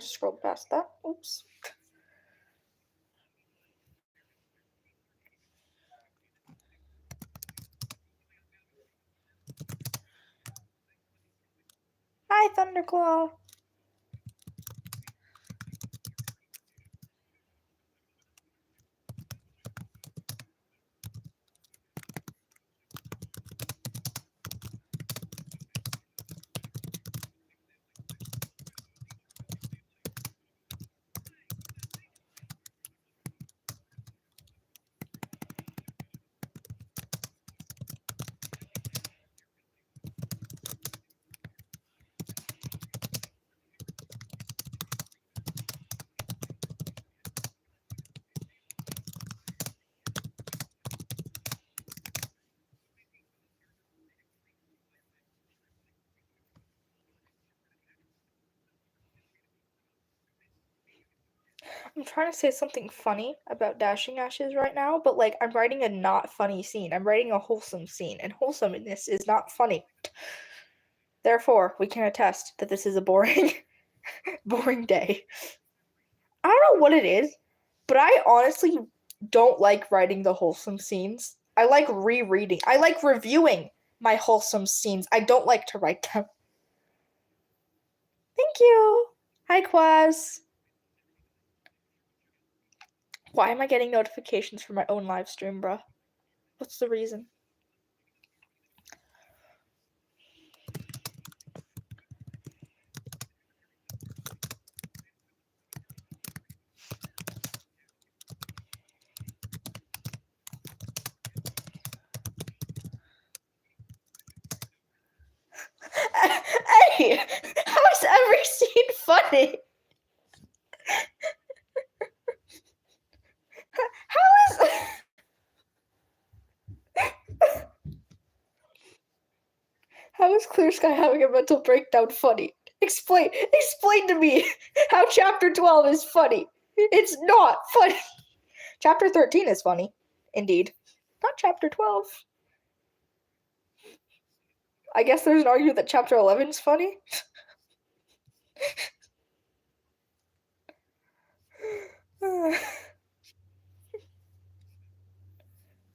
just scrolled past that. Oops. Hi, Thunderclaw. I'm trying to say something funny about Dashing Ashes right now, but like I'm writing a not funny scene. I'm writing a wholesome scene, and wholesomeness is not funny. Therefore, we can attest that this is a boring, boring day. I don't know what it is, but I honestly don't like writing the wholesome scenes. I like rereading. I like reviewing my wholesome scenes. I don't like to write them. Thank you. Hi, Quaz. Why am I getting notifications for my own live stream, bruh? What's the reason? Hey, how is every scene funny? How is how is Clear Sky having a mental breakdown funny? Explain to me how chapter 12 is funny. It's not funny. Chapter 13 is funny, indeed. Not chapter 12. I guess there's an argument that chapter 11 is funny.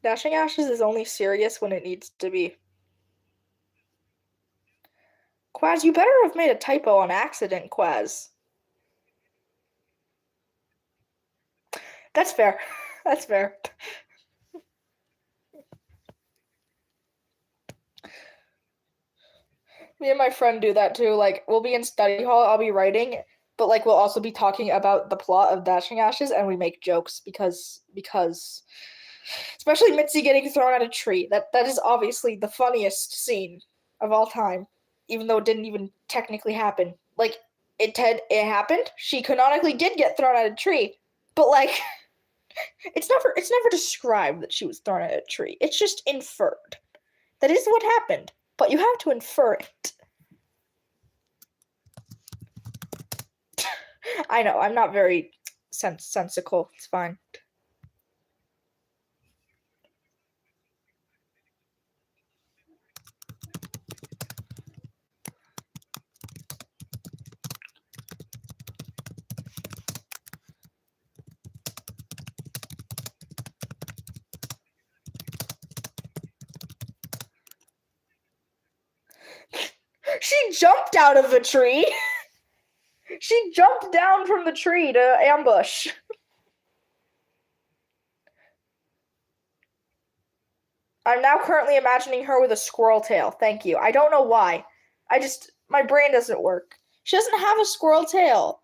Dashing Ashes is only serious when it needs to be. Quaz, you better have made a typo on accident, Quaz. That's fair. That's fair. Me and my friend do that too. Like, we'll be in study hall, I'll be writing, but like we'll also be talking about the plot of Dashing Ashes, and we make jokes because especially Mitzi getting thrown at a tree. That is obviously the funniest scene of all time, even though it didn't even technically happen. Like it happened. She canonically did get thrown at a tree, but like it's never described that she was thrown at a tree. It's just inferred. That is what happened, but you have to infer it. I know, I'm not very sensical. It's fine. She jumped out of the tree. She jumped down from the tree to ambush. I'm now currently imagining her with a squirrel tail. Thank you. I don't know why. My brain doesn't work. She doesn't have a squirrel tail.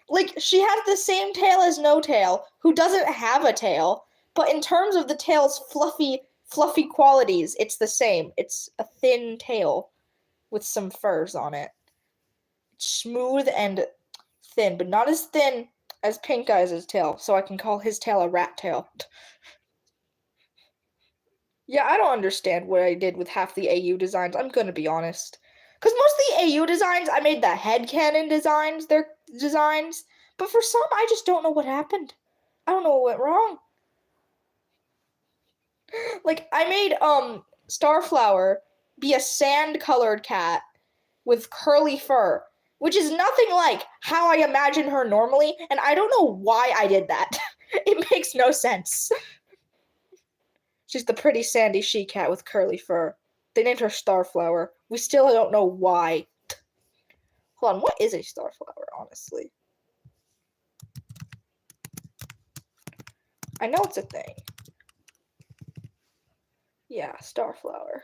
Like, she has the same tail as No Tail, who doesn't have a tail, but in terms of the tail's fluffy qualities, it's the same. It's a thin tail with some furs on it. It's smooth and thin, but not as thin as Pink Eyes' tail, so I can call his tail a rat tail. Yeah, I don't understand what I did with half the AU designs, I'm gonna be honest. Because most of the AU designs, I made the headcanon designs, their designs, but for some, I just don't know what happened. I don't know what went wrong. Like, I made, Starflower be a sand-colored cat with curly fur, which is nothing like how I imagine her normally, and I don't know why I did that. It makes no sense. She's the pretty sandy she-cat with curly fur. They named her Starflower. We still don't know why. Hold on, what is a starflower, honestly? I know it's a thing. Yeah, starflower.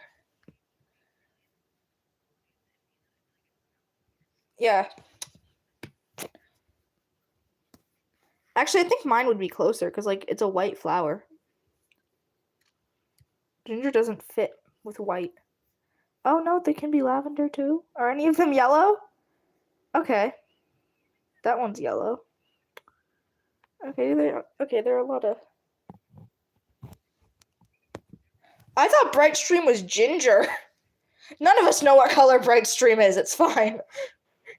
Yeah. Actually, I think mine would be closer, because, like, it's a white flower. Ginger doesn't fit with white. Oh, no, they can be lavender, too? Are any of them yellow? Okay. That one's yellow. Okay, there are a lot of... I thought Brightstream was ginger. None of us know what color Brightstream is. It's fine.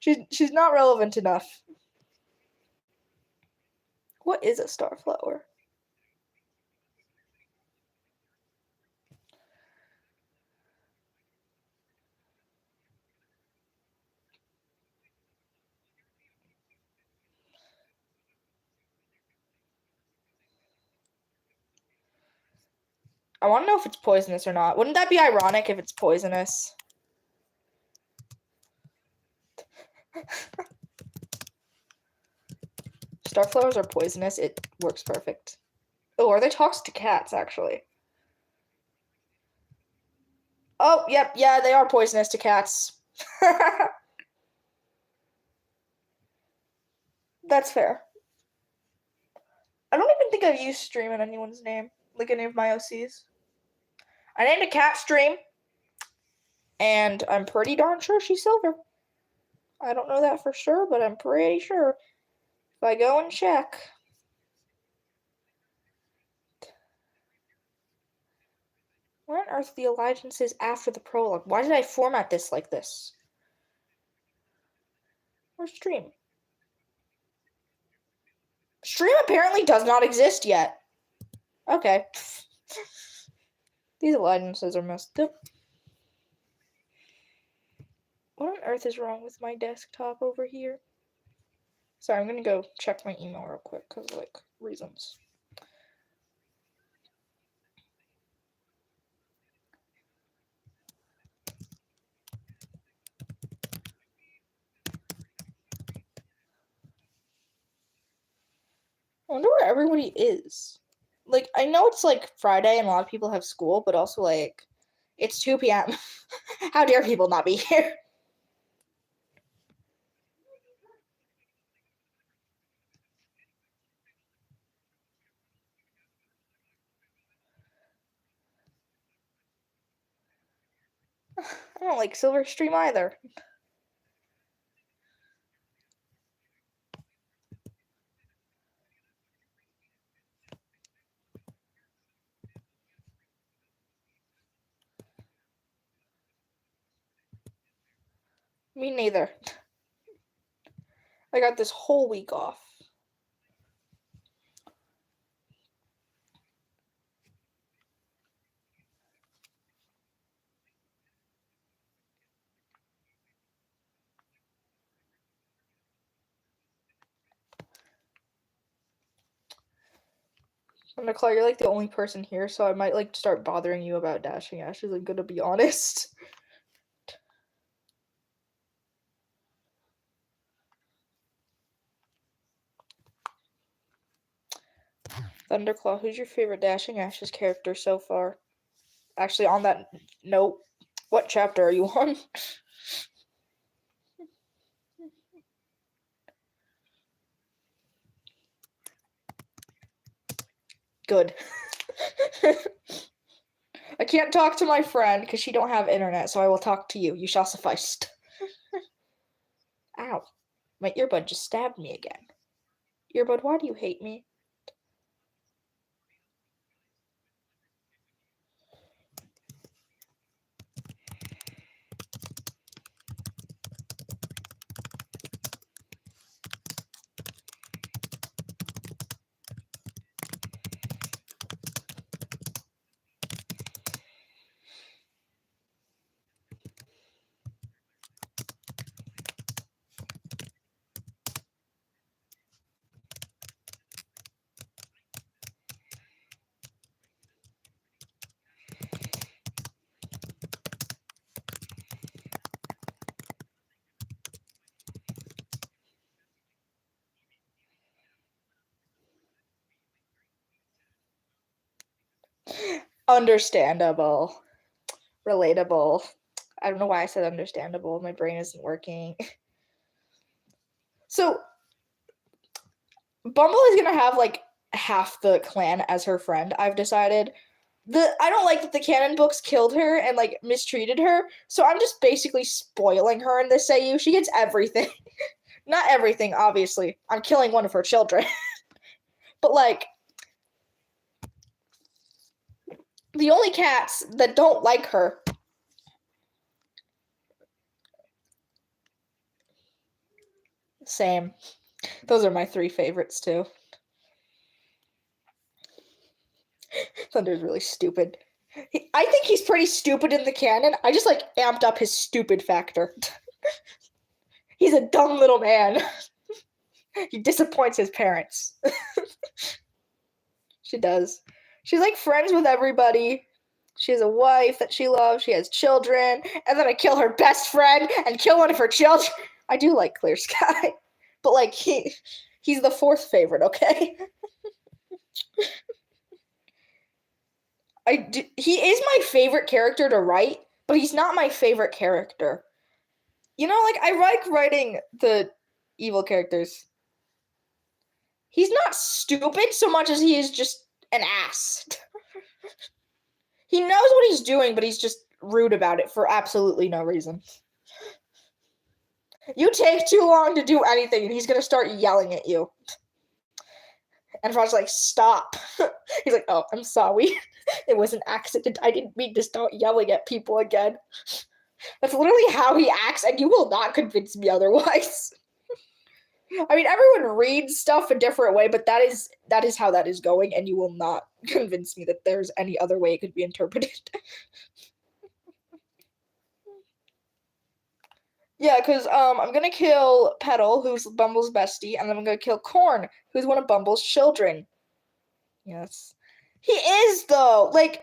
She's not relevant enough. What is a starflower? I want to know if it's poisonous or not. Wouldn't that be ironic if it's poisonous? Starflowers are poisonous. It works perfect. Oh, are they toxic to cats, actually? Oh, yep, yeah, they are poisonous to cats. That's fair. I don't even think I've used Stream in anyone's name, like any of my OCs. I named a cat Stream, and I'm pretty darn sure she's silver. I don't know that for sure, but I'm pretty sure. If I go and check. Where on earth are the allegiances after the prologue? Why did I format this like this? Where's Stream? Stream apparently does not exist yet. Okay. These allegiances are messed up. What on earth is wrong with my desktop over here? Sorry, I'm gonna go check my email real quick, because, like, reasons. I wonder where everybody is. Like, I know it's, like, Friday and a lot of people have school, but also, like, it's 2 p.m. How dare people not be here? I don't like Silver Stream either. Me neither. I got this whole week off. Nicole, you're like the only person here, so I might like start bothering you about dashing ashes. I'm gonna be honest. Thunderclaw, who's your favorite Dashing Ashes character so far? Actually, on that note, what chapter are you on? Good. I can't talk to my friend because she don't have internet, so I will talk to you. You shall suffice. Ow. My earbud just stabbed me again. Earbud, why do you hate me? Understandable. Relatable. I don't know why I said understandable. My brain isn't working. So, Bumble is gonna have like half the clan as her friend, I've decided. I don't like that the canon books killed her and like mistreated her, so I'm just basically spoiling her in this AU. She gets everything. Not everything, obviously. I'm killing one of her children. But like the only cats that don't like her. Same. Those are my 3 favorites too. Thunder's really stupid. I think he's pretty stupid in the canon. I just like amped up his stupid factor. He's a dumb little man. He disappoints his parents. She does. She's like friends with everybody. She has a wife that she loves. She has children. And then I kill her best friend and kill one of her children. I do like Clear Sky. But like he's the 4th favorite, okay? He is my favorite character to write, but he's not my favorite character. You know, like, I like writing the evil characters. He's not stupid so much as he is just an ass. He knows what he's doing, but he's just rude about it for absolutely no reason. You take too long to do anything, and he's gonna start yelling at you. And Frost's like, stop. He's like, oh, I'm sorry. It was an accident. I didn't mean to start yelling at people again. That's literally how he acts, and you will not convince me otherwise. I mean, everyone reads stuff a different way, but that is how that is going, and you will not convince me that there's any other way it could be interpreted. Yeah, because I'm gonna kill Petal, who's Bumble's bestie, and then I'm gonna kill Corn, who's one of Bumble's children. Yes. He is, though! Like,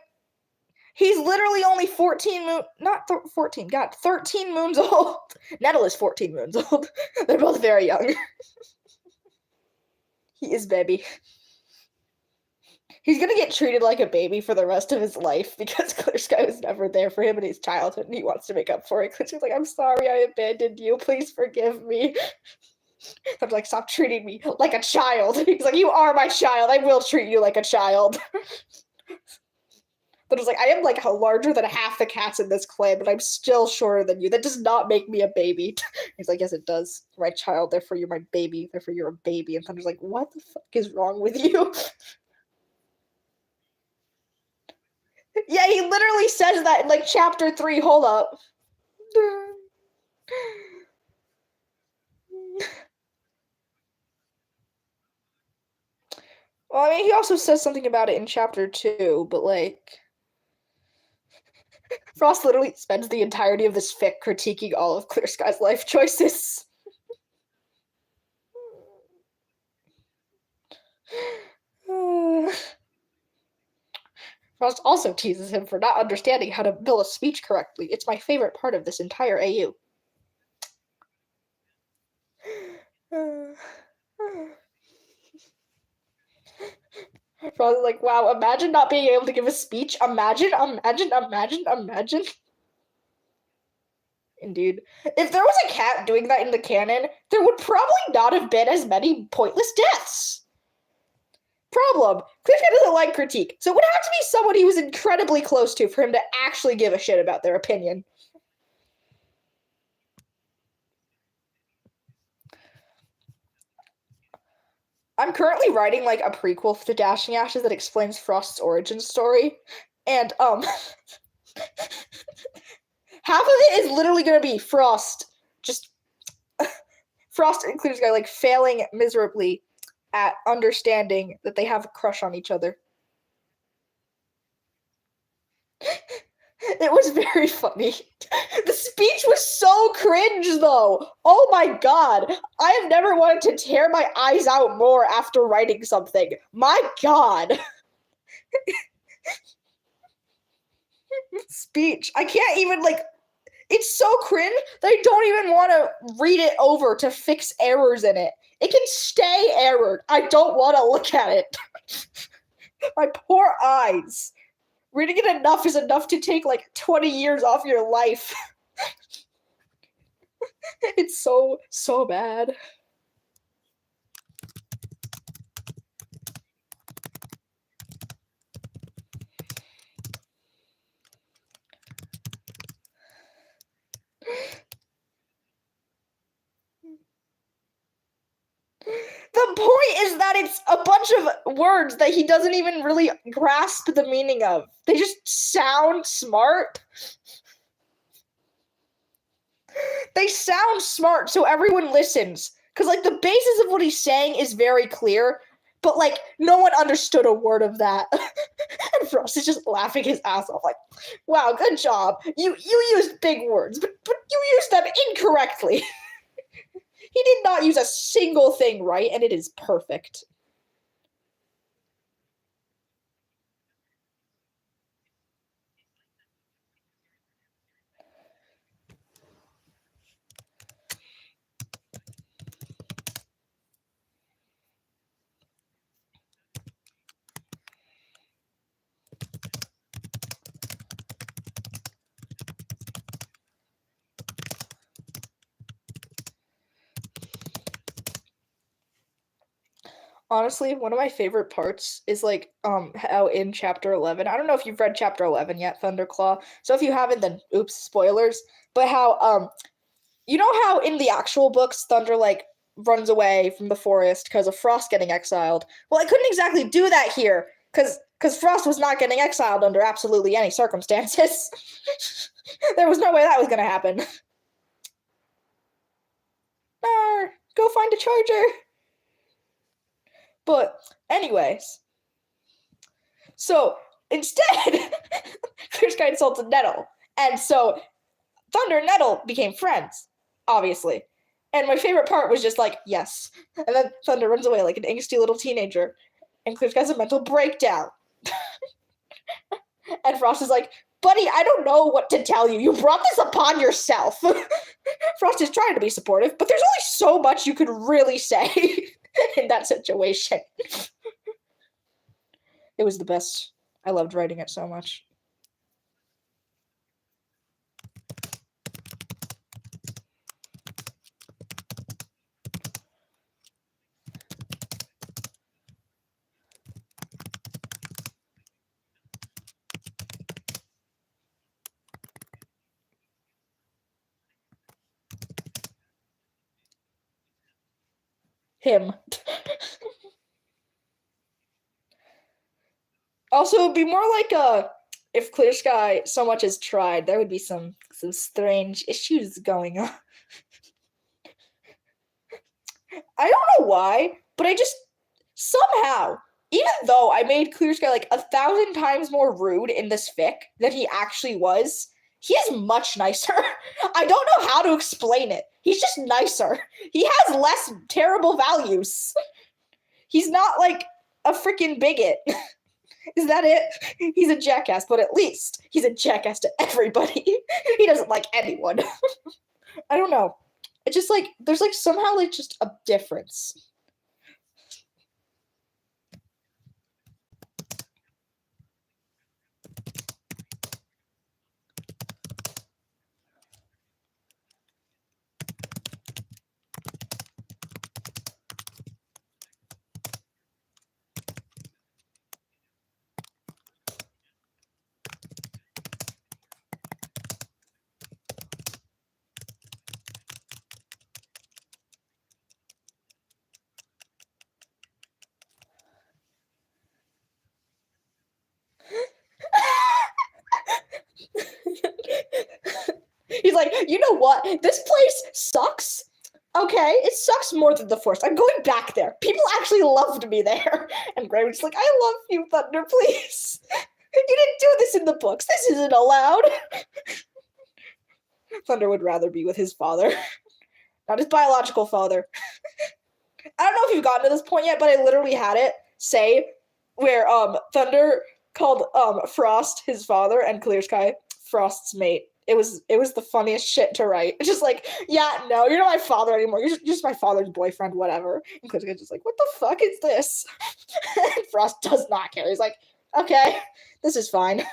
he's literally only 13 moons old. Nettle is 14 moons old. They're both very young. He is baby. He's gonna get treated like a baby for the rest of his life because Clear Sky was never there for him in his childhood, and he wants to make up for it. Clear Sky's like, I'm sorry I abandoned you. Please forgive me. I'm like, stop treating me like a child. He's like, you are my child. I will treat you like a child. But it's like, I am like larger than half the cats in this clan, but I'm still shorter than you. That does not make me a baby. He's like, yes, it does. You're my child, therefore you're my baby. Therefore you're a baby. And Thunder's like, what the fuck is wrong with you? Yeah, he literally says that in like chapter 3. Hold up. Well, I mean, he also says something about it in chapter 2, but like... Frost literally spends the entirety of this fic critiquing all of Clear Sky's life choices. Frost also teases him for not understanding how to build a speech correctly. It's my favorite part of this entire AU. Frost is like, wow, imagine not being able to give a speech. Imagine. Indeed. If there was a cat doing that in the canon, there would probably not have been as many pointless deaths. Problem. Clifford doesn't like critique, so it would have to be someone he was incredibly close to for him to actually give a shit about their opinion. I'm currently writing like a prequel to Dashing Ashes that explains Frost's origin story, and half of it is literally gonna be Frost and Clear Sky like failing miserably at understanding that they have a crush on each other. It was very funny. The speech was so cringe, though. Oh my god. I have never wanted to tear my eyes out more after writing something. My god. Speech. I can't even, like... It's so cringe that I don't even want to read it over to fix errors in it. It can stay errored. I don't want to look at it. My poor eyes. Reading it enough is enough to take like 20 years off your life. It's so bad. The point is that it's a bunch of words that he doesn't even really grasp the meaning of. They just sound smart. They sound smart, so everyone listens. Because, like, the basis of what he's saying is very clear, but, like, no one understood a word of that. And Frost is just laughing his ass off, like, wow, good job. You used big words, but you used them incorrectly. He did not use a single thing right, and it is perfect. Honestly, one of my favorite parts is like how in chapter 11, I don't know if you've read chapter 11 yet, Thunderclaw. So if you haven't, then oops, spoilers. But how you know how in the actual books Thunder like runs away from the forest because of Frost getting exiled. Well, I couldn't exactly do that here because Frost was not getting exiled under absolutely any circumstances. There was no way that was going to happen. Go find a charger. But anyways, so instead, Clear Sky insulted Nettle, and so Thunder and Nettle became friends, obviously. And my favorite part was just like, yes. And then Thunder runs away like an angsty little teenager, and Clear Sky's a mental breakdown. And Frost is like, buddy, I don't know what to tell you. You brought this upon yourself. Frost is trying to be supportive, but there's only so much you could really say in that situation. It was the best. I loved writing it so much. Him. Also, it'd be more like if Clear Sky so much as tried, there would be some strange issues going on. I don't know why, but I just somehow, even though I made Clear Sky like 1,000 times more rude in this fic than he actually was, he is much nicer. I don't know how to explain it. He's just nicer. He has less terrible values. He's not like a freaking bigot. Is that it? He's a jackass, but at least he's a jackass to everybody. He doesn't like anyone. I don't know. It's just like, there's like somehow like just a difference. He's like, you know what? This place sucks. Okay, it sucks more than the forest. I'm going back there. People actually loved me there. And Gray was like, I love you, Thunder, please. You didn't do this in the books. This isn't allowed. Thunder would rather be with his father. Not his biological father. I don't know if you've gotten to this point yet, but I literally had it say where Thunder called Frost his father and Clear Sky Frost's mate. It was the funniest shit to write. It's just like, yeah, no, you're not my father anymore. You're just my father's boyfriend, whatever. And Clear Sky's just like, what the fuck is this? And Frost does not care. He's like, Okay, this is fine.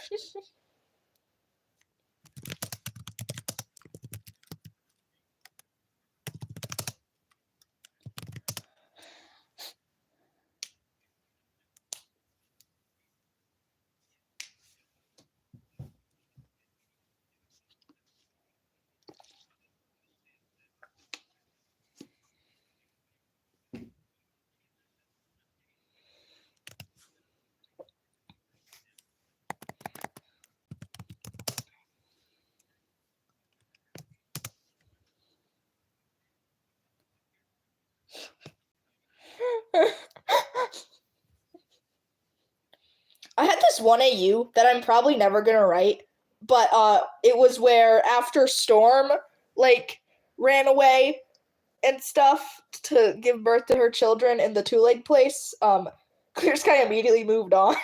I had this one AU that I'm probably never gonna write, but it was where after Storm like ran away and stuff to give birth to her children in the two-leg place, Clear Sky immediately moved on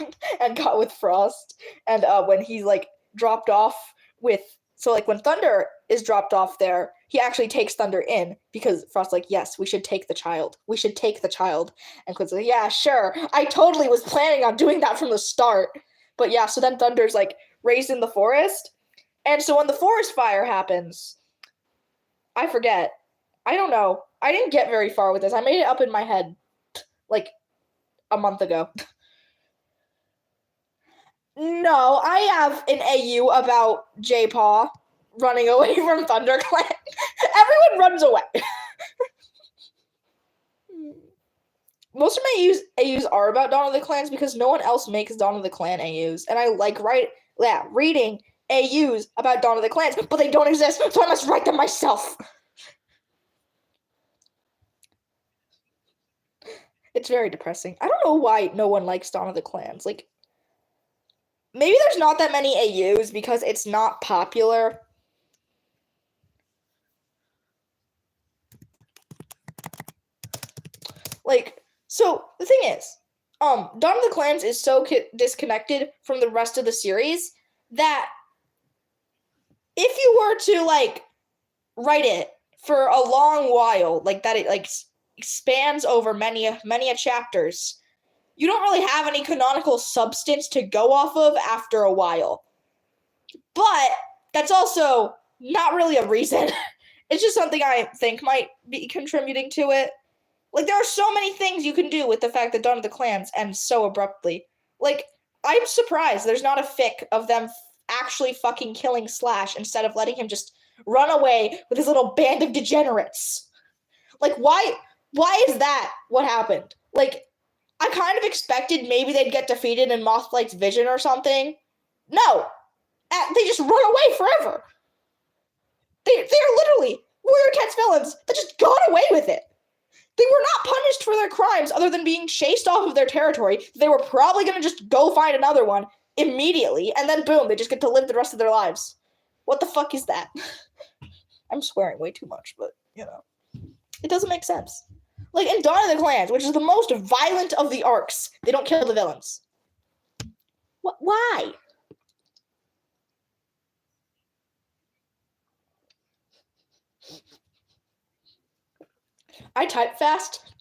and got with Frost. And when he's like dropped off with, so like when Thunder is dropped off there, he actually takes Thunder in because Frost's like, yes, we should take the child. We should take the child. And Quin's like, yeah, sure. I totally was planning on doing that from the start. But yeah, so then Thunder's like raised in the forest. And so when the forest fire happens, I forget. I don't know. I didn't get very far with this. I made it up in my head like a month ago. No, I have an AU about J-Paw running away from ThunderClan. Everyone runs away. Most of my AUs are about Dawn of the Clans because no one else makes Dawn of the Clan AUs. And I like reading AUs about Dawn of the Clans, but they don't exist, so I must write them myself. It's very depressing. I don't know why no one likes Dawn of the Clans. Like, maybe there's not that many AUs because it's not popular. Like, so the thing is, Dawn of the Clans is so disconnected from the rest of the series that if you were to like write it for a long while, like that, it like expands over many a chapters, you don't really have any canonical substance to go off of after a while. But that's also not really a reason. It's just something I think might be contributing to it. Like, there are so many things you can do with the fact that Dawn of the Clans ends so abruptly. Like, I'm surprised there's not a fic of them actually fucking killing Slash instead of letting him just run away with his little band of degenerates. Like, why is that what happened? Like, I kind of expected maybe they'd get defeated in Mothlight's vision or something. No. They just run away forever. They're literally Warrior Cat's villains that just got away with it. They were not punished for their crimes other than being chased off of their territory. They were probably going to just go find another one immediately, and then boom, they just get to live the rest of their lives. What the fuck is that? I'm swearing way too much, but, you know. It doesn't make sense. Like, in Dawn of the Clans, which is the most violent of the arcs, they don't kill the villains. Why? I type fast,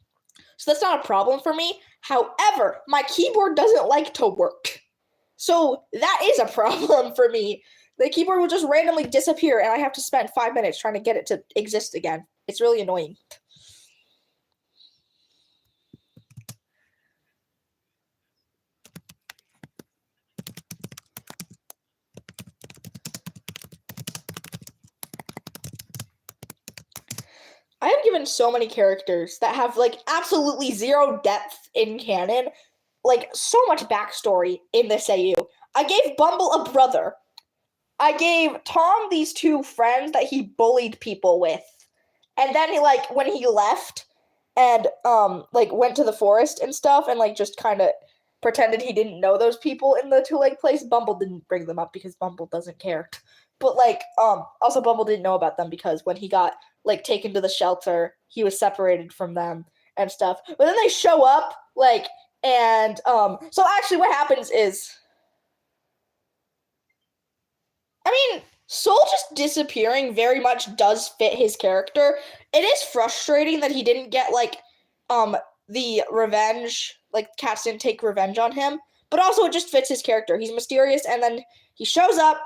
so that's not a problem for me. However, my keyboard doesn't like to work. So that is a problem for me. The keyboard will just randomly disappear, and I have to spend 5 minutes trying to get it to exist again. It's really annoying. I have given so many characters that have, like, absolutely zero depth in canon, like, so much backstory in this AU. I gave Bumble a brother. I gave Tom these two friends that he bullied people with. And then he, like, when he left and, like, went to the forest and stuff and, like, just kind of pretended he didn't know those people in the two-leg place, Bumble didn't bring them up because Bumble doesn't care. But, like, also Bumble didn't know about them because when he got, like, taken to the shelter, he was separated from them and stuff. But then they show up, like, and, so actually what happens is, I mean, Soul just disappearing very much does fit his character. It is frustrating that he didn't get, like, the revenge, like, Cats didn't take revenge on him, but also it just fits his character. He's mysterious, and then he shows up,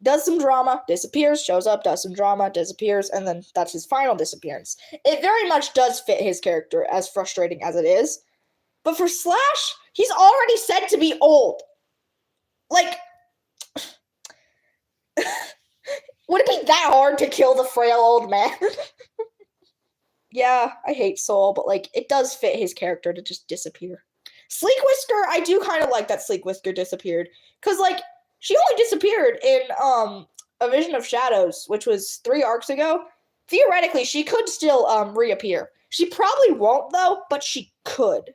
does some drama, disappears, shows up, does some drama, disappears, and then that's his final disappearance. It very much does fit his character, as frustrating as it is. But for Slash, he's already said to be old. Like, would it be that hard to kill the frail old man? Yeah, I hate Soul, but, like, it does fit his character to just disappear. Sleek Whisker, I do kind of like that Sleek Whisker disappeared. Because, like, she only disappeared in A Vision of Shadows, which was 3 arcs ago. Theoretically, she could still reappear. She probably won't, though, but she could.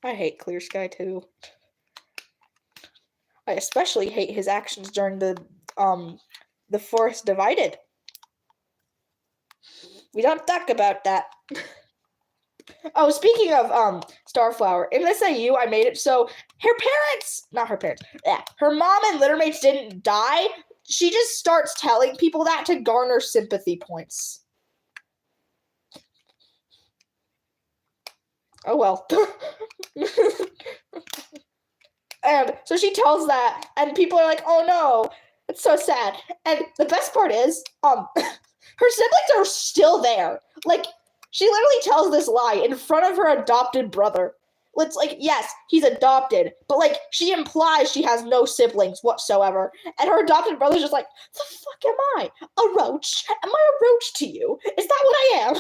I hate Clear Sky, too. I especially hate his actions during the Forest Divided. We don't talk about that. Oh, speaking of Starflower, in this AU, I made it so her mom and littermates didn't die. She just starts telling people that to garner sympathy points. Oh well. And so she tells that, and people are like, oh no, it's so sad. And the best part is, her siblings are still there. Like, she literally tells this lie in front of her adopted brother. It's like, yes, he's adopted, but, like, she implies she has no siblings whatsoever. And her adopted brother's just like, the fuck am I? A roach? Am I a roach to you? Is that what I am?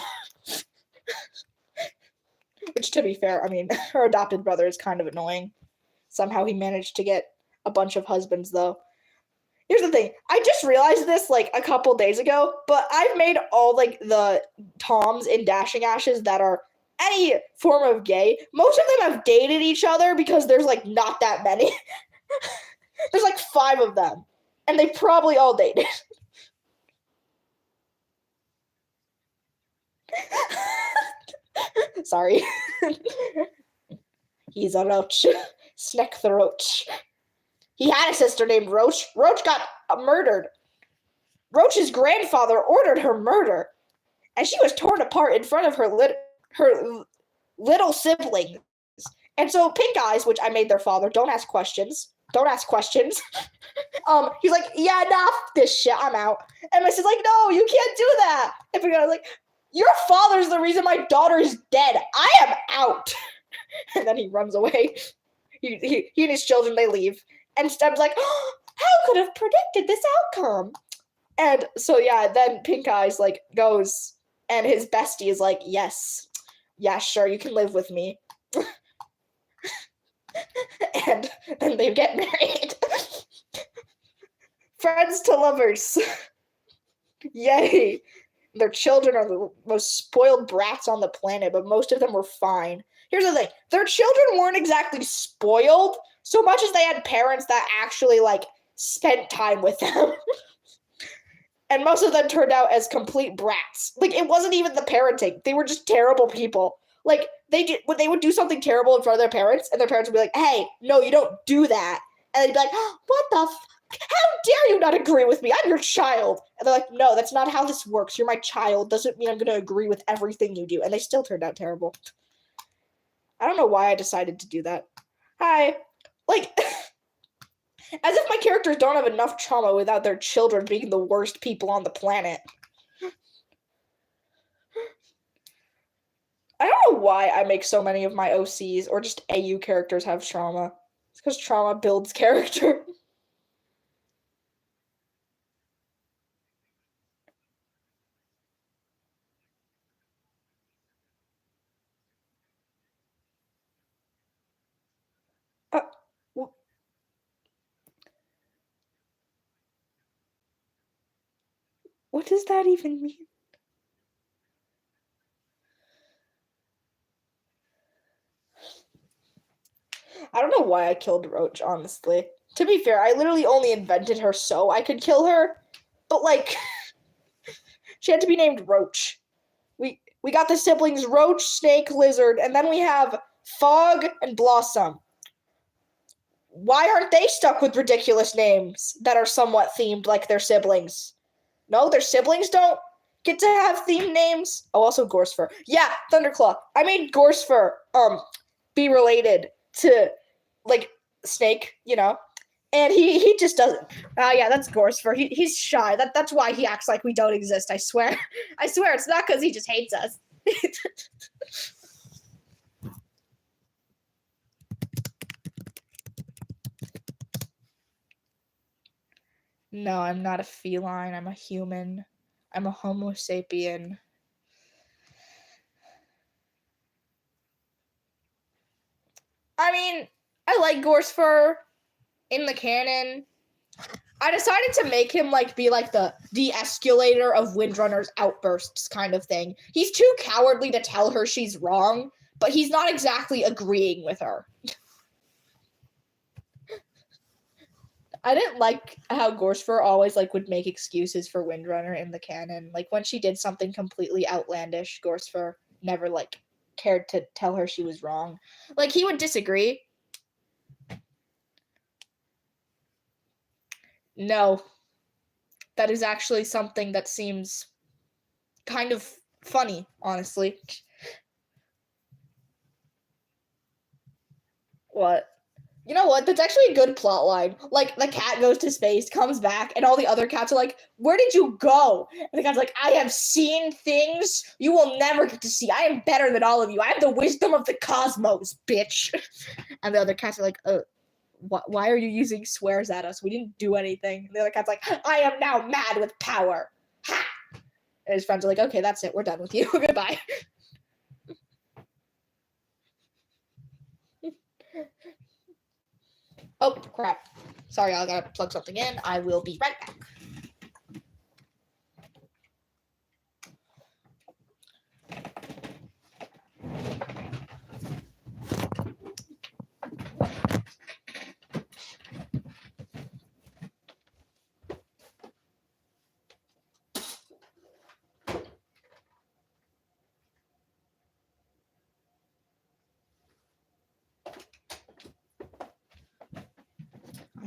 Which, to be fair, I mean, her adopted brother is kind of annoying. Somehow he managed to get a bunch of husbands, though. Here's the thing. I just realized this, like, a couple days ago, but I've made all, like, the Toms in Dashing Ashes that are any form of gay. Most of them have dated each other because there's, like, not that many. There's, like, 5 of them. And they probably all dated. Sorry. He's a roach. Sneck the roach. He had a sister named Roach. Roach got murdered. Roach's grandfather ordered her murder, and she was torn apart in front of her little siblings. And so Pink Eyes, which I made their father, don't ask questions. Don't ask questions. He's like, yeah, nah, this shit, I'm out. And my sister's like, no, you can't do that. And Pink Eyes like, your father's the reason my daughter is dead. I am out. And then he runs away. He and his children, they leave. And Stem's like, oh, how could have predicted this outcome? And so, yeah, then Pink Eyes, like, goes, and his bestie is like, yes, yeah, sure, you can live with me. And then they get married. Friends to lovers. Yay. Their children are the most spoiled brats on the planet, but most of them were fine. Here's the thing. Their children weren't exactly spoiled so much as they had parents that actually, like, spent time with them. And most of them turned out as complete brats. Like, it wasn't even the parenting. They were just terrible people. Like, they would do something terrible in front of their parents, and their parents would be like, hey, no, you don't do that. And they'd be like, oh, what the how dare you not agree with me? I'm your child. And they're like, no, that's not how this works. You're my child. Doesn't mean I'm going to agree with everything you do. And they still turned out terrible. I don't know why I decided to do that. Hi. Like, as if my characters don't have enough trauma without their children being the worst people on the planet. I don't know why I make so many of my OCs or just AU characters have trauma. It's because trauma builds character. What does that even mean? I don't know why I killed Roach, honestly. To be fair, I literally only invented her so I could kill her. But, like, she had to be named Roach. We got the siblings Roach, Snake, Lizard, and then we have Fog and Blossom. Why aren't they stuck with ridiculous names that are somewhat themed like their siblings? No, their siblings don't get to have themed names. Oh, also Gorsefur. Yeah, Thunderclaw. I made Gorsefur be related to, like, Snake, you know? And he just doesn't. Yeah, that's Gorsefer. He's shy. That's why he acts like we don't exist, I swear. I swear, it's not because he just hates us. No, I'm not a feline. I'm a human. I'm a Homo sapien. I mean, I like Gorsefer in the canon. I decided to make him, like, be, like, the de-escalator of Windrunner's outbursts kind of thing. He's too cowardly to tell her she's wrong, but he's not exactly agreeing with her. I didn't like how Gorsefer always, like, would make excuses for Windrunner in the canon. Like, when she did something completely outlandish, Gorsefer never, like, cared to tell her she was wrong. Like, he would disagree. No. That is actually something that seems kind of funny, honestly. What? You know what? That's actually a good plot line. Like, the cat goes to space, comes back, and all the other cats are like, where did you go? And the cat's like, I have seen things you will never get to see. I am better than all of you. I have the wisdom of the cosmos, bitch. And the other cats are like, why are you using swears at us? We didn't do anything. And the other cat's like, I am now mad with power. Ha! And his friends are like, okay, that's it. We're done with you. Goodbye. Oh, crap. Sorry, I gotta plug something in. I will be right back.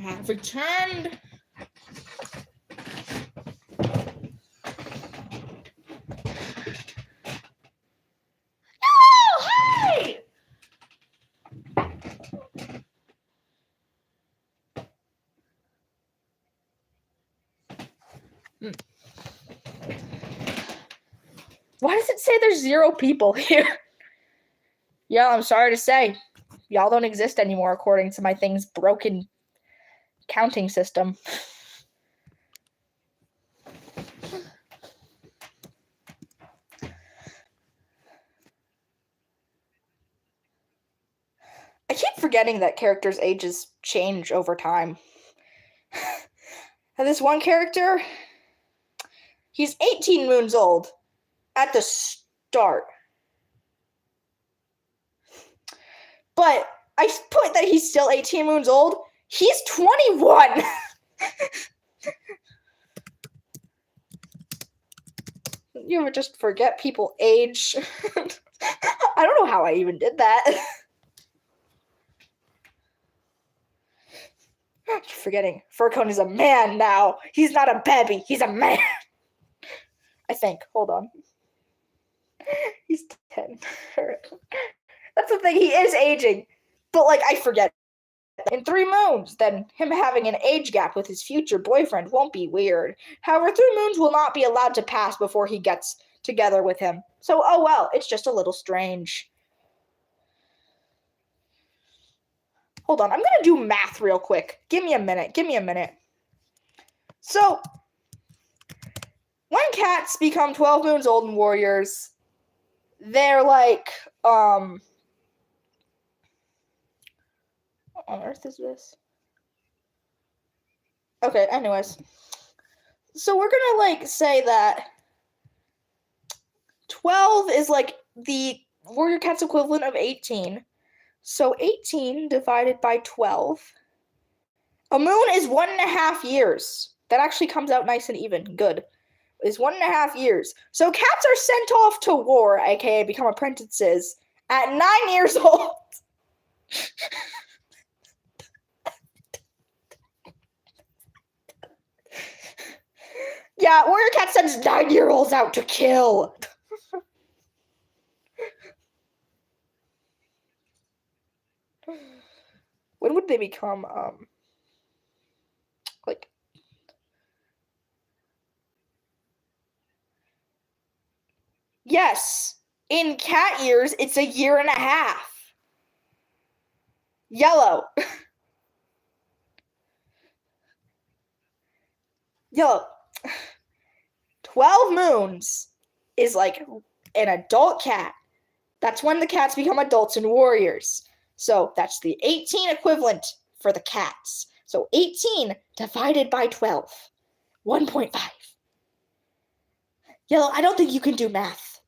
I have returned. No! Hey! Why does it say there's 0 people here? Yeah, I'm sorry to say. Y'all don't exist anymore according to my thing's broken counting system. I keep forgetting that characters' ages change over time. And this one character, he's 18 moons old at the start. But I put that he's still 18 moons old. He's 21! You ever just forget people age? I don't know how I even did that. Forgetting Furcone is a man now. He's not a baby. He's a man. I think. Hold on. He's 10. That's the thing. He is aging. But, like, I forget. In 3 moons, then him having an age gap with his future boyfriend won't be weird. However, 3 moons will not be allowed to pass before he gets together with him. So, oh well, it's just a little strange. Hold on, I'm gonna do math real quick. Give me a minute. So, when cats become 12 moons old in warriors, they're like, what on earth is this? Okay, anyways. So we're gonna, like, say that 12 is, like, the warrior cat's equivalent of 18. So 18 divided by 12. A moon is 1.5 years. That actually comes out nice and even. Good. Is 1.5 years. So cats are sent off to war, aka become apprentices, at 9 years old. Yeah, warrior cat sends 9-year-olds out to kill. When would they become, like... Yes! In cat years, it's a year and a half. Yellow. Yellow. 12 moons is like an adult cat. That's when the cats become adults and warriors. So that's the 18 equivalent for the cats. So 18 divided by 12. 1.5. Yellow, I don't think you can do math.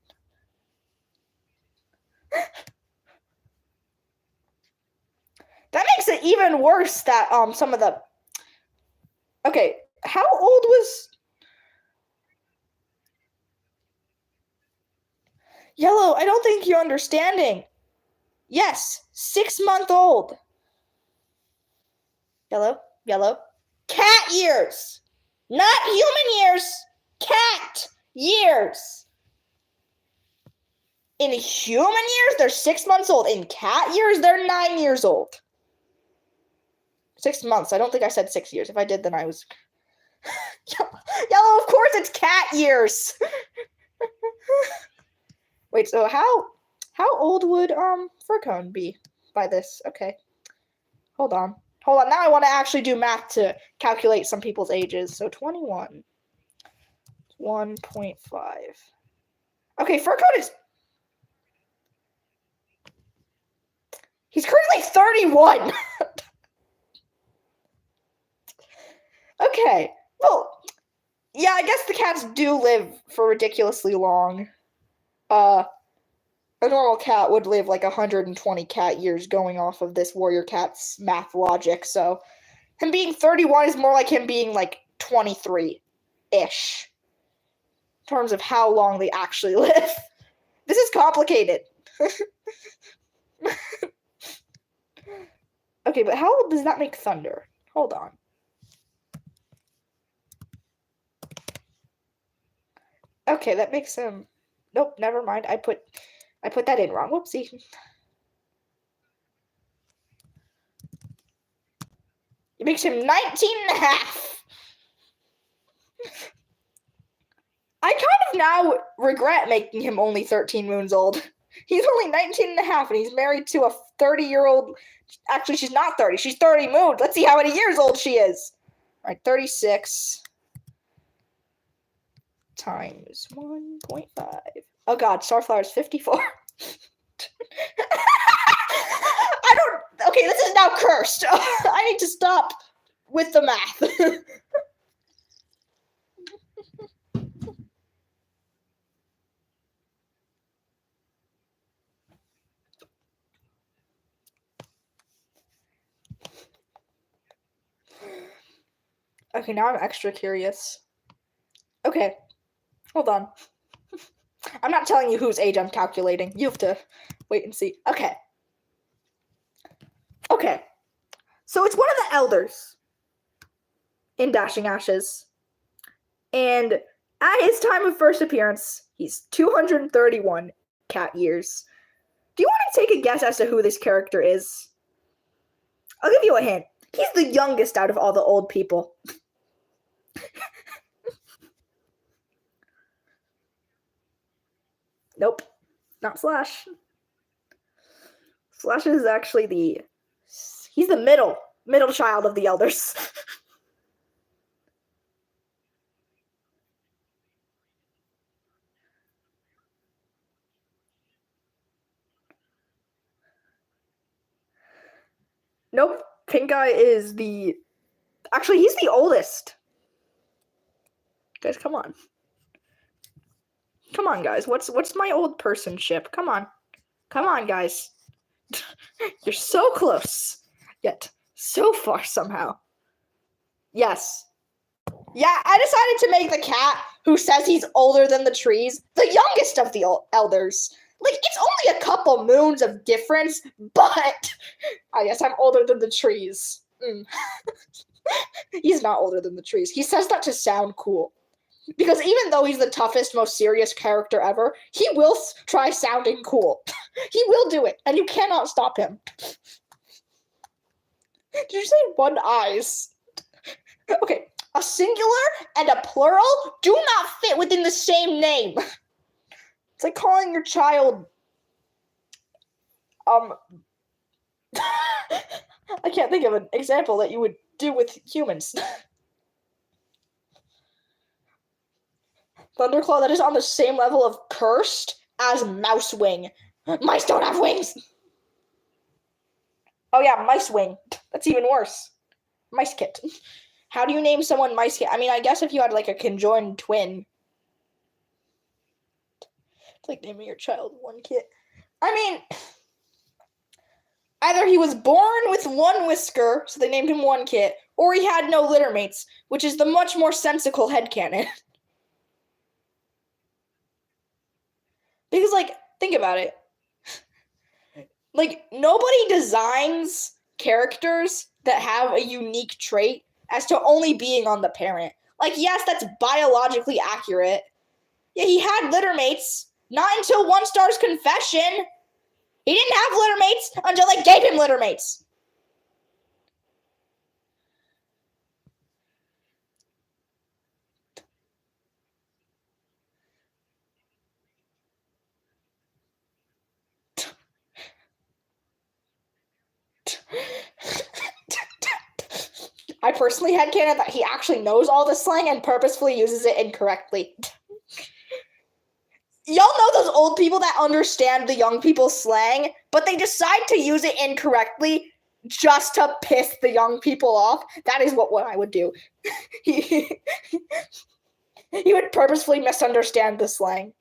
That makes it even worse that some of the... Okay, how old was... Yellow, I don't think you're understanding. Yes, 6-month-old. Yellow. Cat years. Not human years. Cat years. In human years, they're 6 months old. In cat years, they're 9 years old. 6 months. I don't think I said 6 years. If I did, then I was... Yellow, of course it's cat years. Wait, so how old would Furcone be by this? Okay. Hold on. Now I want to actually do math to calculate some people's ages. So 21. 1.5. Okay, Furcone is... He's currently 31. Okay. Well, yeah, I guess the cats do live for ridiculously long. A normal cat would live like 120 cat years going off of this warrior cat's math logic, so him being 31 is more like him being like 23-ish in terms of how long they actually live. This is complicated. Okay, but how does that make Thunder? Hold on. Okay, that makes him... Nope, never mind. I put that in wrong. Whoopsie. It makes him 19 and a half. I kind of now regret making him only 13 moons old. He's only 19 and a half, and he's married to a 30-year-old... Actually, she's not 30. She's 30 moons. Let's see how many years old she is. All right, 36 times 1.5. Oh god, Starflower is 54. Okay, this is now cursed. I need to stop with the math. Okay, now I'm extra curious. Okay, hold on. I'm not telling you whose age I'm calculating. You have to wait and see. Okay. So it's one of the elders in Dashing Ashes. And at his time of first appearance, he's 231 cat years. Do you want to take a guess as to who this character is? I'll give you a hint. He's the youngest out of all the old people. Nope, not Slash. Slash is actually he's the middle child of the elders. Nope, Pink Eye is actually, he's the oldest. Guys, come on. Come on, guys. What's my old person ship? Come on. Come on, guys. You're so close, yet so far somehow. Yes. Yeah, I decided to make the cat who says he's older than the trees the youngest of the elders. Like, it's only a couple moons of difference, but I guess I'm older than the trees. He's not older than the trees. He says that to sound cool. Because even though he's the toughest, most serious character ever, he will try sounding cool. He will do it, and you cannot stop him. Did you say one eyes? Okay, a singular and a plural do not fit within the same name. It's like calling your child, I can't think of an example that you would do with humans. Thunderclaw, that is on the same level of cursed as Mousewing. Mice don't have wings! Oh yeah, Micewing. That's even worse. Mice Kit. How do you name someone Mice Kit? I mean, I guess if you had like a conjoined twin. It's like naming your child One Kit. I mean, either he was born with one whisker, so they named him One Kit, or he had no littermates, which is the much more sensical headcanon. Because, like, think about it. Like, nobody designs characters that have a unique trait as to only being on the parent. Like, yes, that's biologically accurate. Yeah, he had littermates. Not until One Star's confession. He didn't have littermates until they gave him littermates. I personally had canon that he actually knows all the slang and purposefully uses it incorrectly. Y'all know those old people that understand the young people's slang, but they decide to use it incorrectly just to piss the young people off? That is what I would do. He would purposefully misunderstand the slang.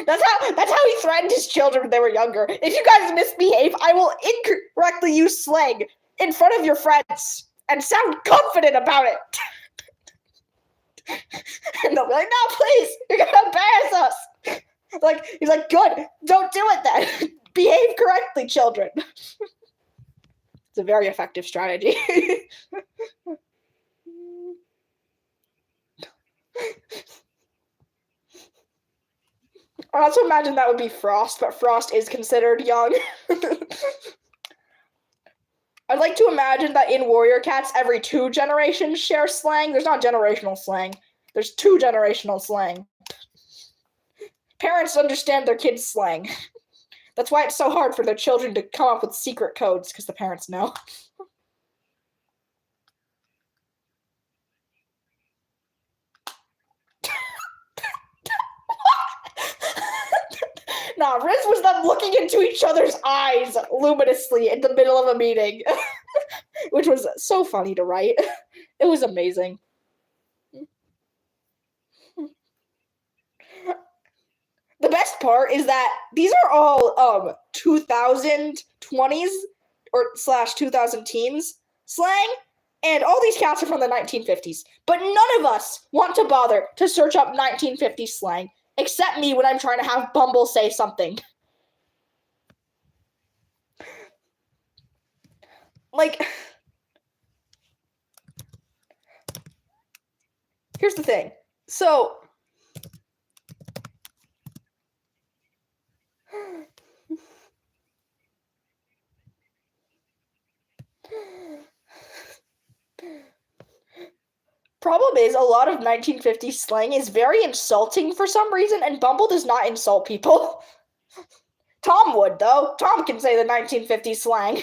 That's how he threatened his children when they were younger. If you guys misbehave, I will incorrectly use slang in front of your friends and sound confident about it. And they'll be like, no, please, you're gonna embarrass us. Like, he's like, good, don't do it then. Behave correctly, children. It's a very effective strategy. I also imagine that would be Frost, but Frost is considered young. I'd like to imagine that in Warrior Cats, every 2 generations share slang. There's not generational slang. There's 2 generational slang. Parents understand their kids' slang. That's why it's so hard for their children to come up with secret codes, because the parents know. Nah, Riz was them looking into each other's eyes luminously in the middle of a meeting, which was so funny to write. It was amazing. The best part is that these are all 2020s or /2000 teens slang, and all these cats are from the 1950s. But none of us want to bother to search up 1950s slang, except me when I'm trying to have Bumble say something. Like, here's the thing. So, problem is, a lot of 1950s slang is very insulting for some reason, and Bumble does not insult people. Tom would, though. Tom can say the 1950s slang.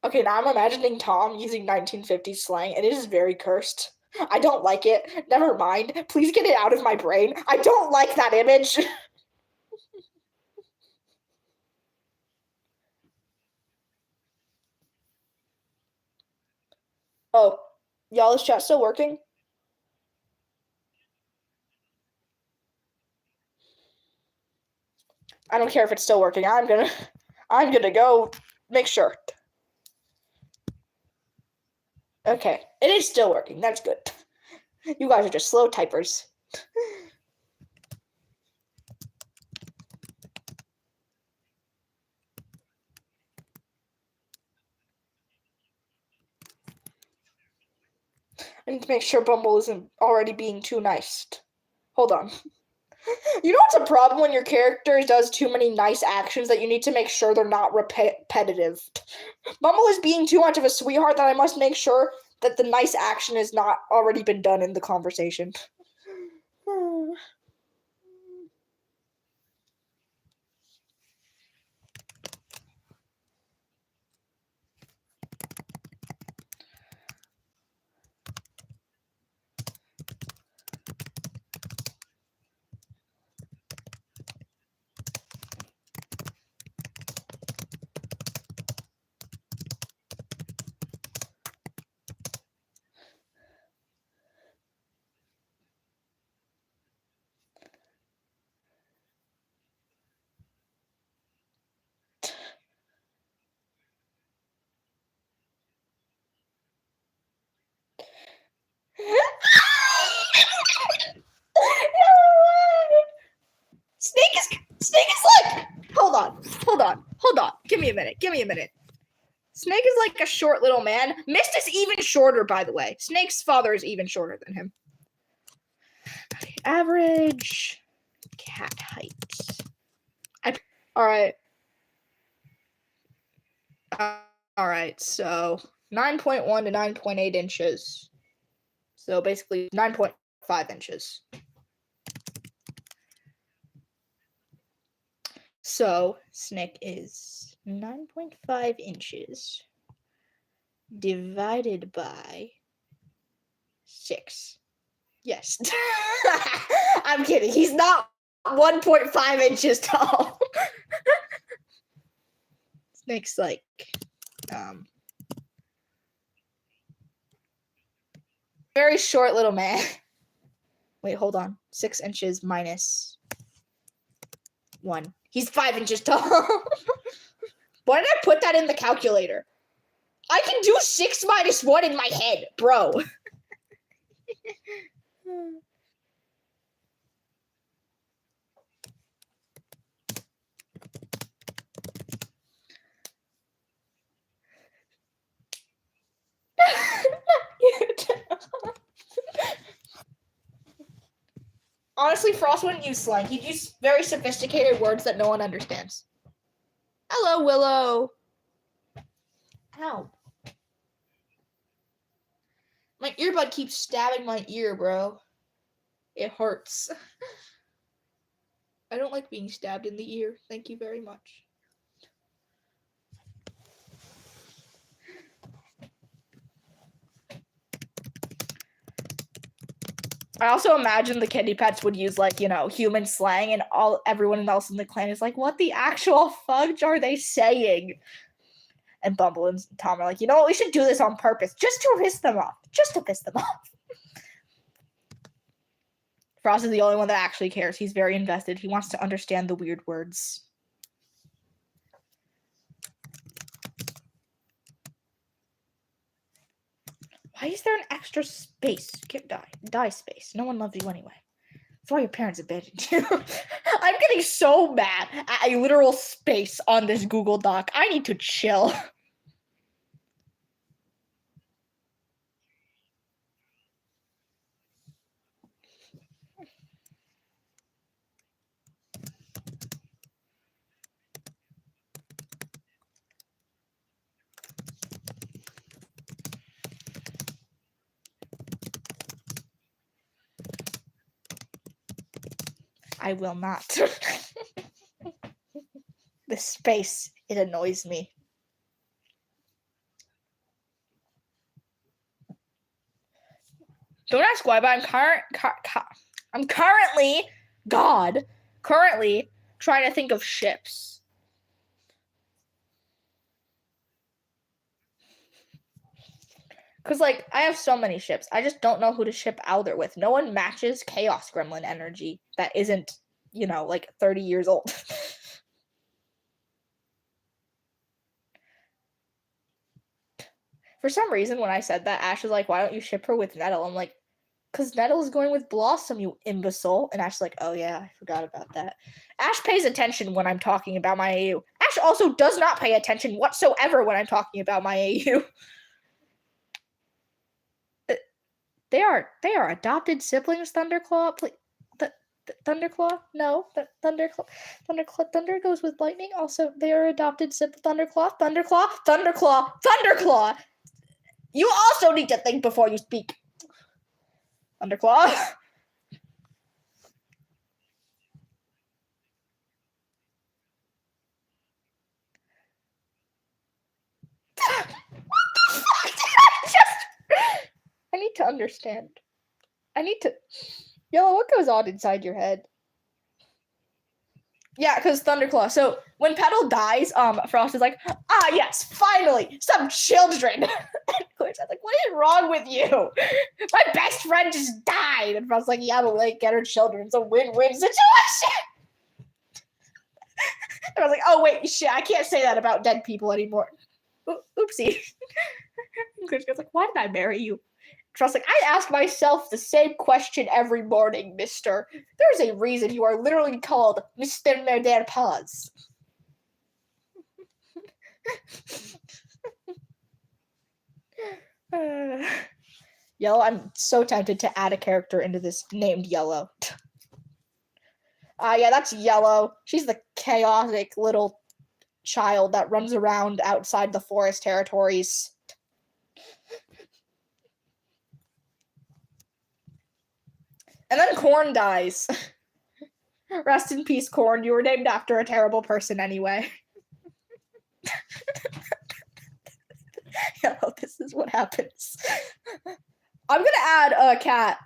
Okay, now I'm imagining Tom using 1950s slang, and it is very cursed. I don't like it. Never mind. Please get it out of my brain. I don't like that image. Oh, y'all, is chat still working? I don't care if it's still working. I'm gonna go make sure. Okay, it is still working. That's good. You guys are just slow typers. I need to make sure Bumble isn't already being too nice. Hold on. You know what's a problem when your character does too many nice actions that you need to make sure they're not repetitive. Bumble is being too much of a sweetheart that I must make sure that the nice action has not already been done in the conversation. Snake is like, hold on. Give me a minute. Snake is like a short little man. Mist is even shorter, by the way. Snake's father is even shorter than him. Average cat height. Alright. Alright, so 9.1 to 9.8 inches. So basically 9.5 inches. So Snake is 9.5 inches divided by 6. Yes. I'm kidding. He's not 1.5 inches tall. Snake's like very short little man. Wait, hold on. 6 inches minus 1. He's 5 inches tall. Why did I put that in the calculator? I can do 6 minus 1 in my head, bro. Honestly, Frost wouldn't use slang. He'd use very sophisticated words that no one understands. Hello, Willow. Ow. My earbud keeps stabbing my ear, bro. It hurts. I don't like being stabbed in the ear. Thank you very much. I also imagine the Kitty Pets would use, like, you know, human slang, and everyone else in the clan is like, what the actual fudge are they saying? And Bumble and Tom are like, you know what, we should do this on purpose, just to piss them off. Frost is the only one that actually cares. He's very invested. He wants to understand the weird words. Why is there an extra space? Die space. No one loves you anyway. That's why your parents abandoned you. I'm getting so mad at a literal space on this Google Doc. I need to chill. I will not. The space, it annoys me. Don't ask why, but I'm currently trying to think of ships. Because, like, I have so many ships. I just don't know who to ship Alder with. No one matches Chaos Gremlin energy that isn't, you know, like 30 years old. For some reason, when I said that, Ash was like, why don't you ship her with Nettle? I'm like, because Nettle is going with Blossom, you imbecile. And Ash's like, oh yeah, I forgot about that. Ash pays attention when I'm talking about my AU. Ash also does not pay attention whatsoever when I'm talking about my AU. They are adopted siblings, Thunderclaw. Thunderclaw? No. Thunder goes with lightning. Also, they are adopted simple Thunderclaw. You also need to think before you speak. Thunderclaw. What the fuck did I just... I need to understand. Yellow, what goes on inside your head? Yeah, because Thunderclaw. So when Petal dies, Frost is like, yes, finally, some children. And Claire's like, what is wrong with you? My best friend just died. And Frost's like, yeah, but we get her children. It's a win-win situation. And I was like, oh, wait, shit, I can't say that about dead people anymore. Oopsie. And Claire's like, why did I marry you? Frost's like, I ask myself the same question every morning, mister. There's a reason you are literally called Mr. Merder Paz. Yellow, I'm so tempted to add a character into this named Yellow. Yeah, that's Yellow. She's the chaotic little child that runs around outside the forest territories. And then Corn dies. Rest in peace, Corn. You were named after a terrible person anyway. Yellow, this is what happens. I'm gonna add a cat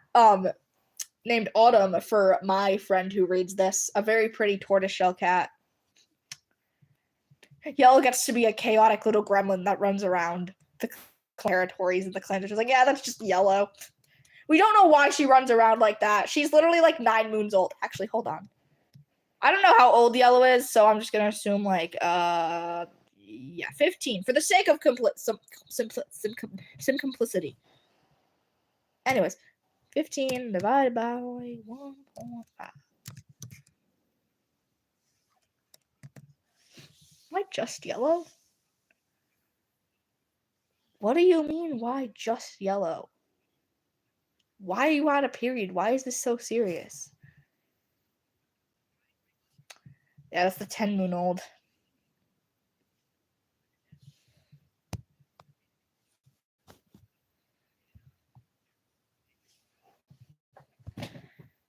named Autumn for my friend who reads this. A very pretty tortoiseshell cat. Yellow gets to be a chaotic little gremlin that runs around the territories and the clans. She's like, yeah, that's just Yellow. We don't know why she runs around like that. She's literally like 9 moons old. Actually, hold on. I don't know how old Yellow is, so I'm just gonna assume like 15 for the sake of simplicity. Anyways, 15 divided by 1.5. Why just Yellow? What do you mean, why just Yellow? Why are you on a period? Why is this so serious? Yeah, that's the 10 moon old.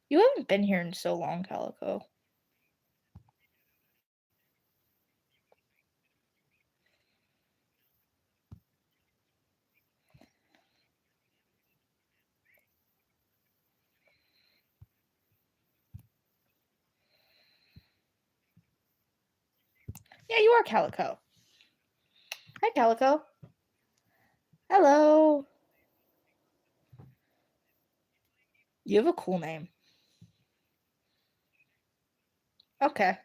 You haven't been here in so long, Calico. Yeah, you are Calico. Hi, Calico. Hello. You have a cool name. Okay.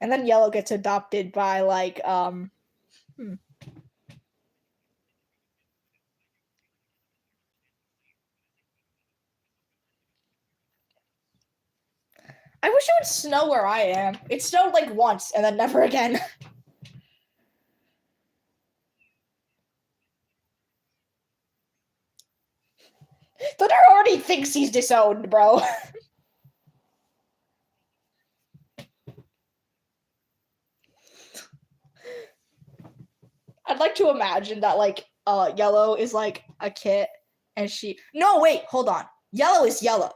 And then Yellow gets adopted by like I wish it would snow where I am. It snowed like once and then never again. Thunder already thinks he's disowned, bro. I'd like to imagine that like Yellow is like a kit and she... No, wait, hold on. Yellow is Yellow.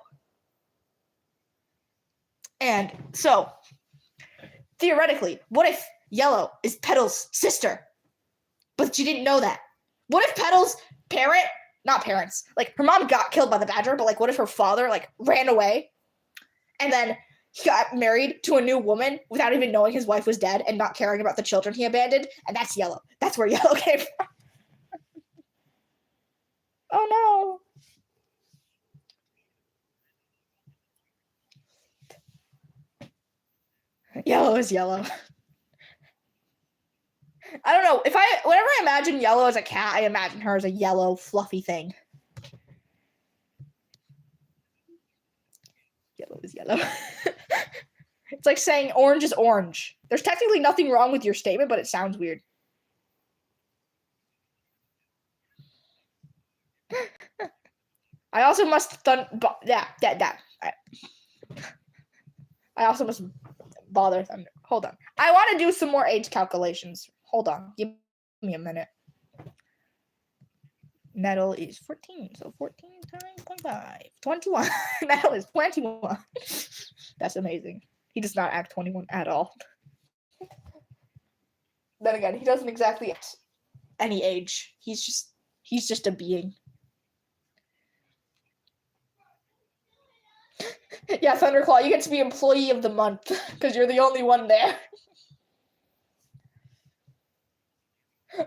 And so, theoretically, what if Yellow is Petal's sister? But she didn't know that. What if Petal's not parents, like her mom got killed by the badger, but like what if her father like ran away and then he got married to a new woman without even knowing his wife was dead and not caring about the children he abandoned? And that's Yellow. That's where Yellow came from. Oh no. Yellow is Yellow. I don't know. Whenever I imagine Yellow as a cat, I imagine her as a yellow, fluffy thing. Yellow is Yellow. It's like saying orange is orange. There's technically nothing wrong with your statement, but it sounds weird. I also must I also must bother Thunder. Hold on. I want to do some more age calculations. Hold on. Give me a minute. Nettle is 14, so 14 times 0.5. 21. Nettle is 21. That's amazing. He does not act 21 at all. Then again, he doesn't exactly act any age. He's just a being. Yeah, Thunderclaw, you get to be employee of the month because you're the only one there.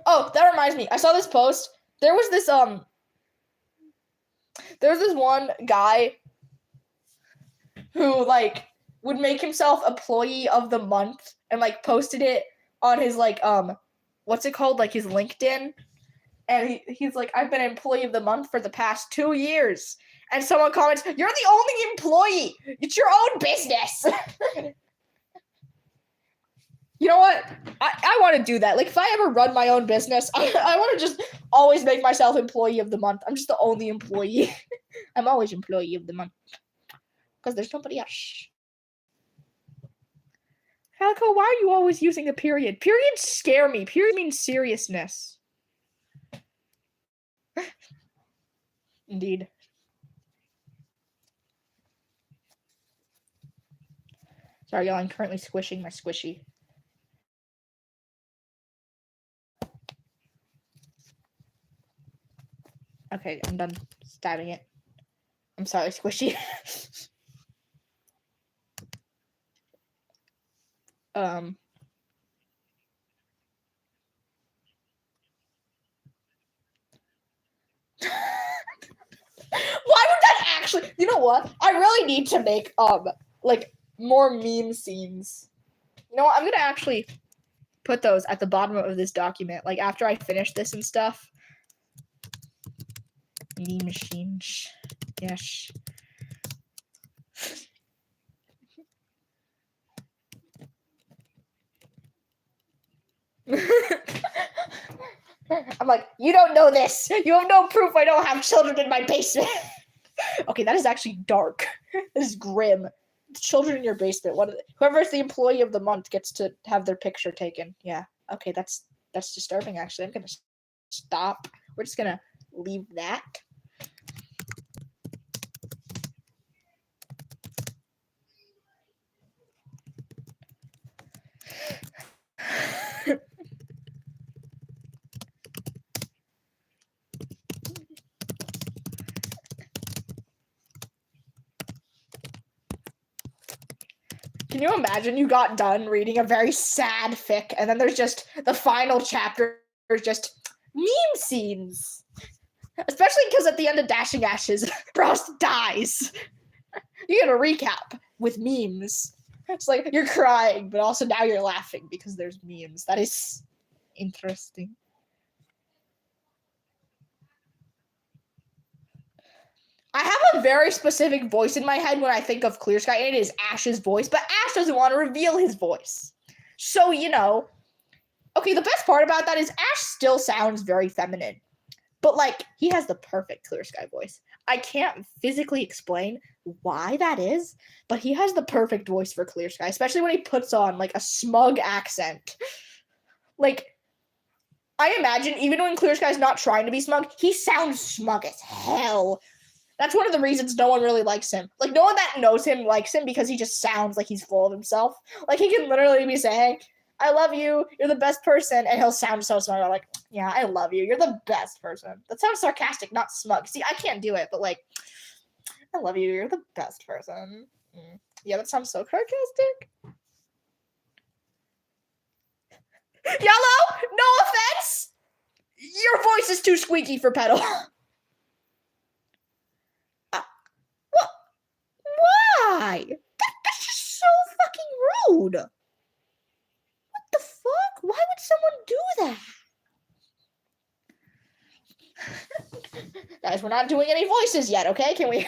Oh, that reminds me. I saw this post. There was this one guy who like would make himself employee of the month and like posted it on his like what's it called, like his LinkedIn, and he's like, I've been employee of the month for the past 2 years, and someone comments, you're the only employee, it's your own business. You know what, I want to do that. Like if I ever run my own business, I want to just always make myself employee of the month. I'm just the only employee. I'm always employee of the month because there's nobody else. Calico, why are you always using a period? Periods scare me. Period means seriousness. Indeed. Sorry, y'all. I'm currently squishing my squishy. Okay, I'm done stabbing it. I'm sorry, squishy. Why would that actually? You know what? I really need to make like more meme scenes. You know what? I'm gonna actually put those at the bottom of this document. Like after I finish this and stuff. Meme machines. Yes. I'm like, you don't know this. You have no proof I don't have children in my basement. Okay, that is actually dark. That is grim. Children in your basement. Whoever's the employee of the month gets to have their picture taken. Yeah. Okay, that's disturbing. Actually, I'm gonna stop. We're just gonna leave that. Can you imagine you got done reading a very sad fic and then there's just the final chapter is just meme scenes? Especially because at the end of Dashing Ashes, Frost dies. You get a recap with memes. It's like you're crying, but also now you're laughing because there's memes. That is interesting. I have a very specific voice in my head when I think of Clear Sky, and it is Ash's voice, but Ash doesn't want to reveal his voice. So, you know, okay, the best part about that is Ash still sounds very feminine, but, like, he has the perfect Clear Sky voice. I can't physically explain why that is, but he has the perfect voice for Clear Sky, especially when he puts on, like, a smug accent. Like, I imagine, even when Clear Sky's not trying to be smug, he sounds smug as hell. That's one of the reasons no one really likes him. Like, no one that knows him likes him because he just sounds like he's full of himself. Like, he can literally be saying, I love you, you're the best person, and he'll sound so smug. I'm like, yeah, I love you, you're the best person. That sounds sarcastic, not smug. See, I can't do it, but, like, I love you, you're the best person. Yeah, that sounds so sarcastic. Yellow, no offense! Your voice is too squeaky for Petal. Why? That's just so fucking rude. What the fuck? Why would someone do that? Guys, we're not doing any voices yet, okay? Can we?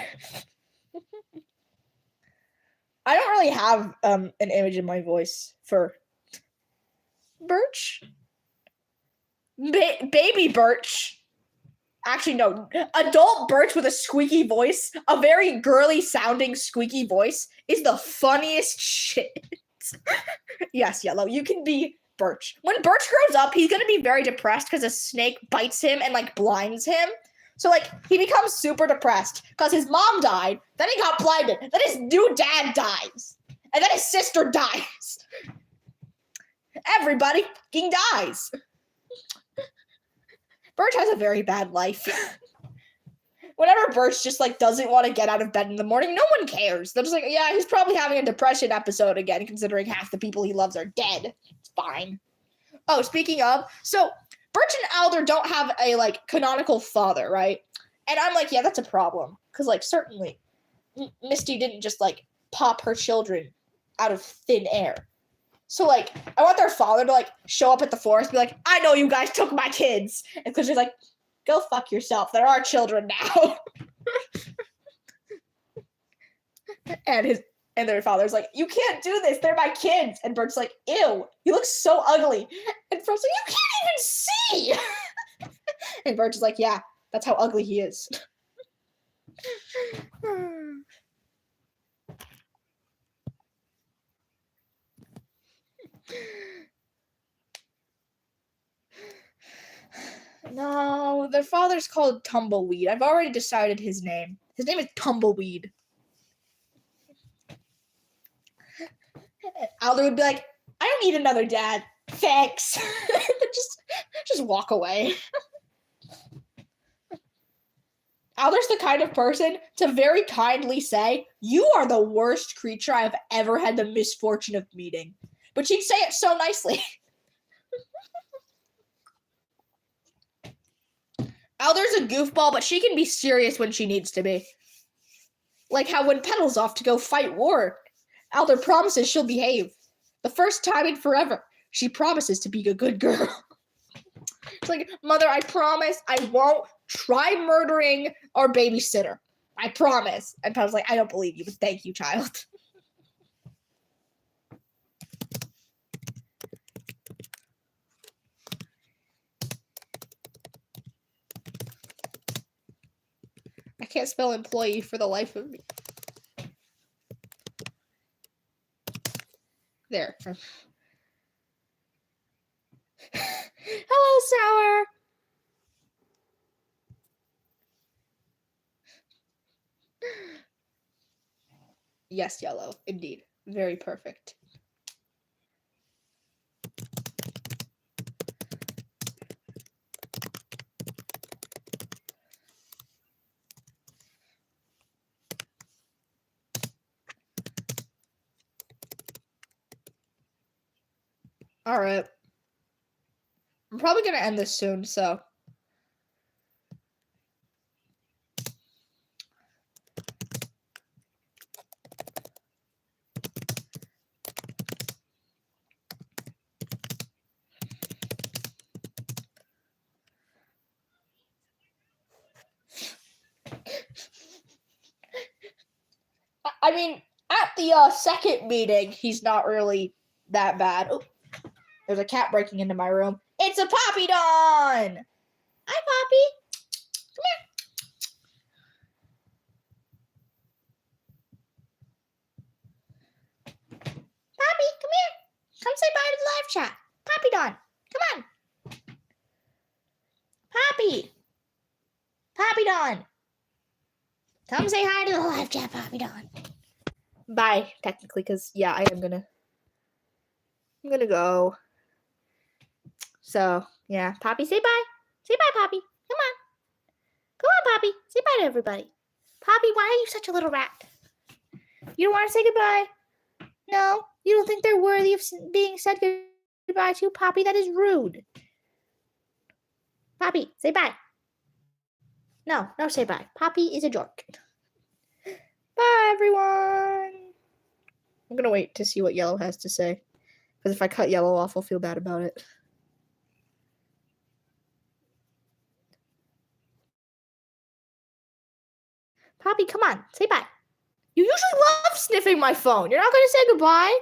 I don't really have an image in my voice for Birch. Baby Birch. Actually, no. Adult Birch with a squeaky voice, a very girly sounding squeaky voice, is the funniest shit. Yes, Yellow, you can be Birch. When Birch grows up, he's gonna be very depressed because a snake bites him and like blinds him. So like he becomes super depressed because his mom died, then he got blinded, then his new dad dies, and then his sister dies. Everybody fucking dies. Birch has a very bad life. Whenever Birch just like doesn't want to get out of bed in the morning, no one cares. They're just like, yeah, he's probably having a depression episode again, considering half the people he loves are dead. It's fine. Oh, speaking of, so Birch and Alder don't have a like canonical father, right? And I'm like, yeah, that's a problem. Because like certainly Misty didn't just like pop her children out of thin air. So, like, I want their father to, like, show up at the forest and be like, I know you guys took my kids. And Cliffy's like, go fuck yourself. There are children now. and their father's like, you can't do this. They're my kids. And Bert's like, ew, you look so ugly. And Bert's like, you can't even see. And Bert's like, yeah, that's how ugly he is. No, their father's called Tumbleweed. I've already decided his name. His name is Tumbleweed. Alder would be like, I don't need another dad. Thanks. just walk away. Alder's the kind of person to very kindly say, you are the worst creature I've ever had the misfortune of meeting. But she'd say it so nicely. Alder's a goofball, but she can be serious when she needs to be. Like how when Petal's off to go fight war, Alder promises she'll behave. The first time in forever, she promises to be a good girl. It's like, Mother, I promise I won't try murdering our babysitter. I promise. And Petal's like, I don't believe you, but thank you, child. I can't spell employee for the life of me. There. Hello, Sour. Yes, Yellow. Indeed. Very perfect. All right. I'm probably going to end this soon, so. I mean, at the second meeting, he's not really that bad. Oh, there's a cat breaking into my room. It's a Poppy Dawn! Hi, Poppy. Come here. Poppy, come here. Come say bye to the live chat. Poppy Dawn, come on. Poppy. Poppy Dawn. Come say hi to the live chat, Poppy Dawn. Bye, technically, because, yeah, I'm gonna go. So, yeah. Poppy, say bye. Say bye, Poppy. Come on. Come on, Poppy. Say bye to everybody. Poppy, why are you such a little rat? You don't want to say goodbye? No? You don't think they're worthy of being said goodbye to? Poppy, that is rude. Poppy, say bye. No, say bye. Poppy is a jerk. Bye, everyone. I'm going to wait to see what Yellow has to say. Because if I cut Yellow off, I'll feel bad about it. Poppy, come on. Say bye. You usually love sniffing my phone. You're not going to say goodbye?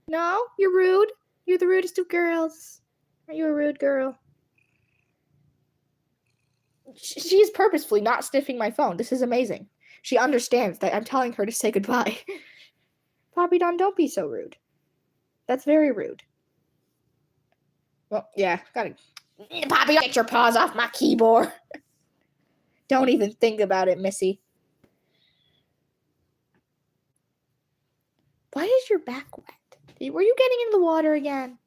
No? You're rude? You're the rudest of girls. Are you a rude girl? She is purposefully not sniffing my phone. This is amazing. She understands that I'm telling her to say goodbye. Poppy Don, don't be so rude. That's very rude. Well, yeah, gotta... Poppy, get your paws off my keyboard. Don't even think about it, Missy. Why is your back wet? Were you getting in the water again?